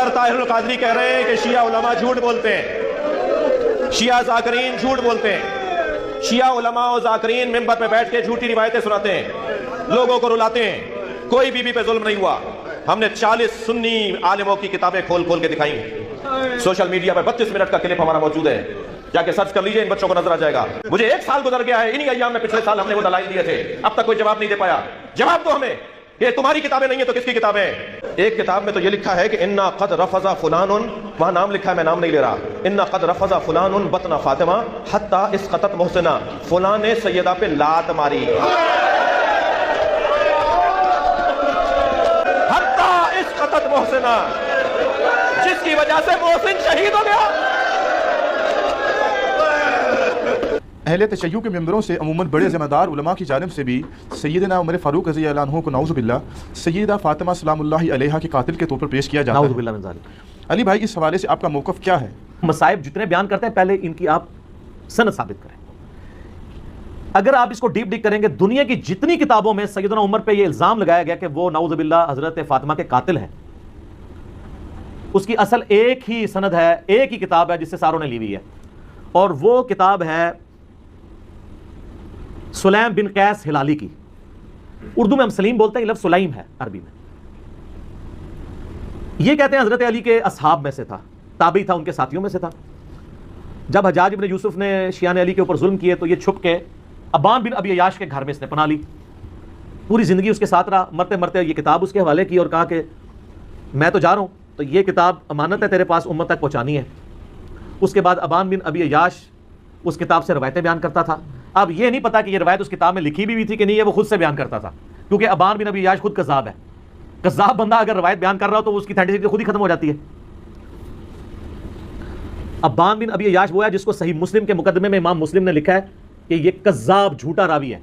Doctor Tahir al-Qadri کہہ رہے ہیں کہ شیعہ علماء جھوٹ بولتے ہیں، شیعہ ذاکرین جھوٹ بولتے ہیں، شیعہ علماء و ذاکرین منبر پہ بیٹھ کے جھوٹی روایتیں سناتے ہیں، لوگوں کو رلاتے ہیں۔ کوئی بی بی پہ ظلم نہیں ہوا۔ ہم نے 40 سنی عالموں کی کتابیں کھول کھول کے دکھائیں۔ سوشل میڈیا پہ 32 منٹ کا کلپ ہمارا موجود ہے، جا کے سرچ کر لیجئے، ان بچوں کو نظر آ جائے گا۔ مجھے 1 سال گزر گیا ہے، انہی ایام میں پچھلے سال ہم نے وہ دلائل دیے تھے، اب تک کوئی جواب نہیں دے پایا۔ جواب دو ہمیں، یہ تمہاری کتابیں نہیں ہیں تو کس کی کتابیں ہیں؟ ایک کتاب میں تو یہ لکھا ہے کہ انا قد رفض فلان، وہاں نام لکھا ہے، میں نام نہیں لے رہا، انا قد رفض فلان بطن فاطمہ حتی اسقطت محسنہ، فلاں نے سیدہ پہ لات ماری، حتی اسقطت محسنہ، جس کی وجہ سے محسن شہید ہو گیا۔ اہل تشیع کے ممبروں سے عموماً بڑے ذمہ دار علماء کی جانب سے بھی سیدنا عمر فاروق رضی اللہ عنہ کو نعوذ باللہ سیدہ فاطمہ سلام اللہ علیہا کے قاتل کے طور پر پیش کیا جاتا ہے۔ نعوذ باللہ من ذالک۔ علی بھائی، اس حوالے سے آپ کا موقف کیا ہے؟ مصائب جتنے بیان کرتے ہیں پہلے ان کی آپ سند ثابت کریں۔ اگر آپ اس کو ڈیپ کریں گے، دنیا کی جتنی کتابوں میں سیدنا عمر پہ یہ الزام لگایا گیا کہ وہ نعوذ باللہ حضرت فاطمہ کے قاتل ہیں، اس کی اصل ایک ہی سند ہے، ایک ہی کتاب ہے جس سے ساروں نے لی ہوئی ہے، اور وہ کتاب ہے سلیم بن قیس ہلالی کی۔ اردو میں ہم سلیم بولتے ہیں، یہ لفظ سلیم ہے عربی میں۔ یہ کہتے ہیں حضرت علی کے اصحاب میں سے تھا، تابعی تھا، ان کے ساتھیوں میں سے تھا۔ جب حجاج ابن یوسف نے شیعہ علی کے اوپر ظلم کیے تو یہ چھپ کے ابان بن ابی عیاش کے گھر میں اس نے پناہ لی، پوری زندگی اس کے ساتھ رہا، مرتے مرتے یہ کتاب اس کے حوالے کی اور کہا کہ میں تو جا رہا ہوں، تو یہ کتاب امانت ہے تیرے پاس، امت تک پہنچانی ہے۔ اس کے بعد ابان بن ابی عیاش اس کتاب سے روایتیں بیان کرتا تھا۔ اب یہ نہیں پتا کہ یہ روایت اس کتاب میں لکھی بھی تھی کہ نہیں، یہ وہ خود سے بیان کرتا تھا، کیونکہ ابان بن ابی عیاش خود کذاب ہے۔ کذاب بندہ اگر روایت بیان کر رہا ہو تو اس کی اتھینٹسٹی خود ہی ختم ہو جاتی ہے۔ ابان بن ابی عیاش وہ ہے جس کو صحیح مسلم کے مقدمے میں امام مسلم نے لکھا ہے کہ یہ کذاب جھوٹا راوی ہے۔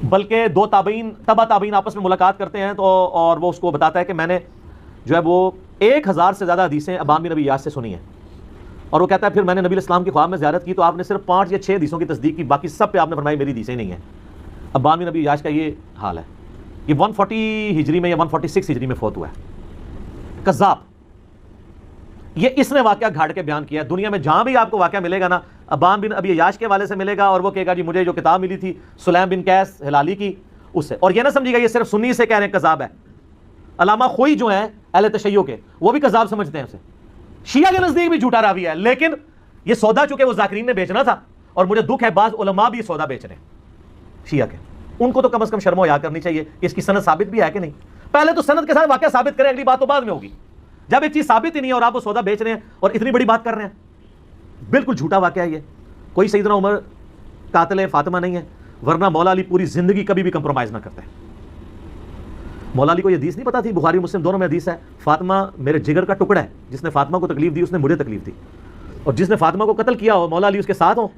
بلکہ دو تابعین تبع تابعین آپس میں ملاقات کرتے ہیں تو اور وہ اس کو بتاتا ہے کہ میں نے جو ہے وہ 1000 سے زیادہ حدیثیں ابان بن ابی عیاش سے سنی ہیں، اور وہ کہتا ہے پھر میں نے نبی الاسلام کی خواب میں زیارت کی تو آپ نے صرف 5 یا 6 حدیثوں کی تصدیق کی، باقی سب پہ آپ نے فرمایا میری حدیثیں نہیں ہیں۔ ابان بن ابی عیاش کا یہ حال ہے۔ یہ 140 ہجری میں یا 146 ہجری میں فوت ہوا ہے، کذاب۔ یہ اس نے واقعہ گھاڑ کے بیان کیا ہے۔ دنیا میں جہاں بھی آپ کو واقعہ ملے گا نا، ابان بن ابی عیاش کے حوالے سے ملے گا، اور وہ کہے گا جی مجھے جو کتاب ملی تھی سلیم بن قیس ہلالی کی، اس سے۔ اور یہ نہ سمجھیے گا یہ صرف سنی سے کہہ رہے ہیں کذاب ہے۔ علامہ خوئی جو ہیں اہل تشیع کے، وہ بھی کذاب سمجھتے ہیں اسے، شیعہ کے نزدیک بھی جھوٹا راوی ہے، لیکن یہ سودا چونکہ وہ ذاکرین نے بیچنا تھا، اور مجھے دکھ ہے بعض علماء بھی یہ سودا بیچ رہے ہیں شیعہ کے، ان کو تو کم از کم شرم و حیا کرنی چاہیے کہ اس کی سند ثابت بھی ہے کہ نہیں۔ پہلے تو سند کے ساتھ واقعہ ثابت کریں، اگلی بات تو بعد میں ہوگی۔ جب ایک چیز ثابت ہی نہیں ہے اور آپ وہ سودا بیچ رہے ہیں اور اتنی بڑی بات کر رہے ہیں، بالکل جھوٹا واقعہ ہے یہ۔ کوئی سیدنا عمر قاتل فاطمہ نہیں ہے، ورنہ مولا علی پوری زندگی کبھی بھی کمپرومائز نہ کرتے۔ مولا علی کو یہ حدیث نہیں پتا تھی، بخاری مسلم دونوں میں حدیث ہے، فاطمہ میرے جگر کا ٹکڑا ہے، جس نے فاطمہ کو تکلیف دی اس نے مجھے تکلیف دی، اور جس نے فاطمہ کو قتل کیا ہو مولا علی اس کے ساتھ ہوں،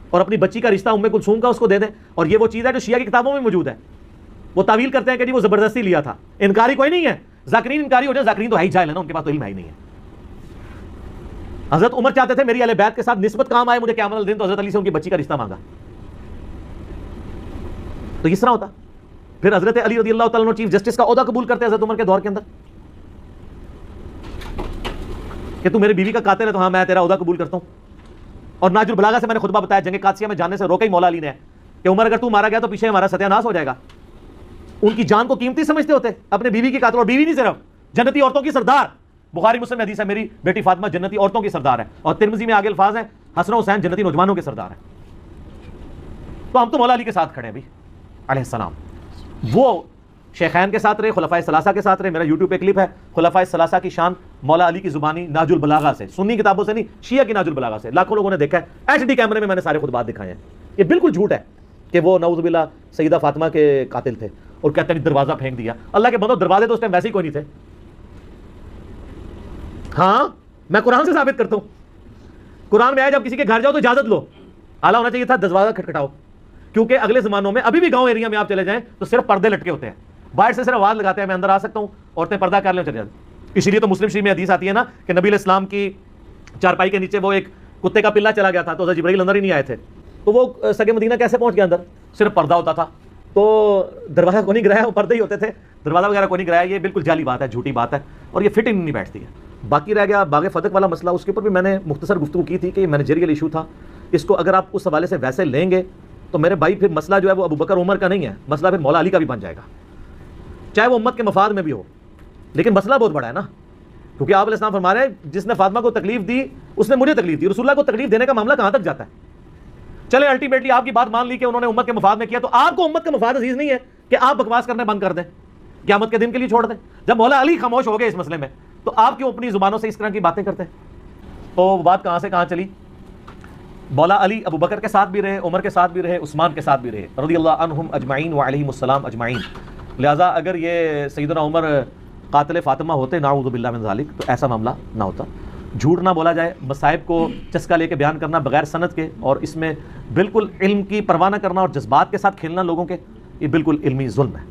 اور اپنی بچی کا رشتہ ام کلثوم کا اس کو دے دیں۔ اور یہ وہ چیز ہے جو شیعہ کی کتابوں میں موجود ہے۔ وہ تعویل کرتے ہیں کہ جی وہ زبردستی لیا تھا، انکاری کوئی نہیں ہے۔ ذاکرین انکاری ہو جائے، ذاکرین تو ہے ہی جاہل ہے نا، ان کے پاس تو علم ہے ہی نہیں ہے۔ حضرت عمر چاہتے تھے میری اہل بیت کے ساتھ نسبت کام آئے، مجھے قیامت والے دن تو حضرت علی سے ان کی بچی کا رشتہ مانگا، تو اس طرح ہوتا۔ پھر حضرت علی رضی اللہ تعالیٰ عنہ چیف جسٹس کا عہدہ قبول کرتے حضرت عمر کے دور کے اندر کہ تو میرے بیوی کا قاتل ہے تو ہاں میں تیرا عہدہ قبول کرتا ہوں۔ اور ناج البلاغہ سے میں نے خطبہ بتایا، جنگ قادسیہ میں جانے سے روکا ہی مولا علی نے کہ عمر اگر تو مارا گیا تو پیچھے ہمارا ستیہ ناش ہو جائے گا۔ ان کی جان کو قیمتی سمجھتے ہوتے، اپنے بیوی کی قاتل، اور بیوی نہیں صرف جنتی عورتوں کی سردار۔ بخاری مسلم حدیث ہے میری بیٹی فاطمہ جنتی عورتوں کی سردار ہے، اور ترمذی میں آگے الفاظ ہیں حسن و حسین جنتی نوجوانوں کے سردار ہیں۔ تو ہم تو مولا علی کے ساتھ کھڑے ہیں بھی علیہ السلام۔ وہ شیخین کے ساتھ رہے، خلفائے ثلاثہ کے ساتھ رہے۔ میرا یوٹیوب پہ کلپ ہے خلفائے ثلاثہ کی شان مولا علی کی زبانی ناج البلاغہ سے، سنی کتابوں سے نہیں، شیعہ کی ناج البلاغہ سے، لاکھوں لوگوں نے دیکھا ہے، ایچ ڈی کیمرے میں میں نے سارے خطبات دکھائے ہیں۔ یہ بالکل جھوٹ ہے کہ وہ نعوذ باللہ سیدہ فاطمہ کے قاتل تھے، اور کہتے ہیں دروازہ پھینک دیا۔ اللہ کے بندو، دروازے تو اس ٹائم ویسے ہی کوئی نہیں تھے۔ ہاں میں قرآن سے ثابت کرتا ہوں، قرآن میں آیا جب کسی کے گھر جاؤ تو اجازت لو، اعلیٰ ہونا چاہیے تھا دروازہ کھٹکھٹاؤ، کیونکہ اگلے زمانوں میں ابھی بھی گاؤں ایریا میں آپ چلے جائیں تو صرف پردے لٹکے ہوتے ہیں، باہر سے صرف آواز لگاتے ہیں میں اندر آ سکتا ہوں، عورتیں پردہ کر لیں چلے جاتی۔ اسی لیے تو مسلم شریف میں حدیث آتی ہے نا کہ نبی علیہ السلام کی چارپائی کے نیچے وہ ایک کتے کا پلہ چلا گیا تھا تو حضرت جبرائیل اندر ہی نہیں آئے تھے، تو وہ سگے مدینہ کیسے پہنچ گیا اندر؟ صرف پردہ ہوتا تھا۔ تو دروازہ کو نہیں گرایا، وہ پردے ہی ہوتے تھے، دروازہ وغیرہ کو نہیں گرایا. یہ بالکل جعلی بات ہے، جھوٹی بات ہے، اور یہ فٹنگ نہیں بیٹھتی ہے. باقی رہ گیا باغ فتح والا مسئلہ، اس کے اوپر بھی میں نے مختصر گفتگو کی تھی کہ یہ مینیجریل ایشو تھا. اس کو اگر آپ اس حوالے سے ویسے لیں گے تو میرے بھائی پھر مسئلہ جو ہے وہ ابو بکر عمر کا نہیں ہے، مسئلہ پھر مولا علی کا بھی بن جائے گا، چاہے وہ امت کے مفاد میں بھی ہو. لیکن مسئلہ بہت بڑا ہے نا، کیونکہ آپ علیہ السلام فرما رہے ہیں جس نے فاطمہ کو تکلیف دی اس نے مجھے تکلیف دی. رسول اللہ کو تکلیف دینے کا معاملہ کہاں تک جاتا ہے؟ چلے الٹیمیٹلی آپ کی بات مان لی کہ انہوں نے امت کے مفاد میں کیا، تو آپ کو امت کا مفاد عزیز نہیں ہے کہ آپ بکواس کرنے بند کر دیں، قیامت کے دن کے لیے چھوڑ دیں؟ جب مولا علی خاموش ہو گئے اس مسئلے میں تو آپ کیوں اپنی زبانوں سے اس طرح کی باتیں کرتے ہیں؟ تو بات کہاں سے کہاں چلی. مولا علی ابو بکر کے ساتھ بھی رہے، عمر کے ساتھ بھی رہے، عثمان کے ساتھ بھی رہے رضی اللہ عنہم اجمعین وعلیہم السلام اجمعین. لہٰذا اگر یہ سیدنا عمر قاتل فاطمہ ہوتے نعوذ باللہ من ذالک تو ایسا معاملہ نہ ہوتا. جھوٹ نہ بولا جائے، مصائب کو چسکا لے کے بیان کرنا بغیر سند کے، اور اس میں بالکل علم کی پرواہ نہ کرنا اور جذبات کے ساتھ کھیلنا لوگوں کے، یہ بالکل علمی ظلم ہے.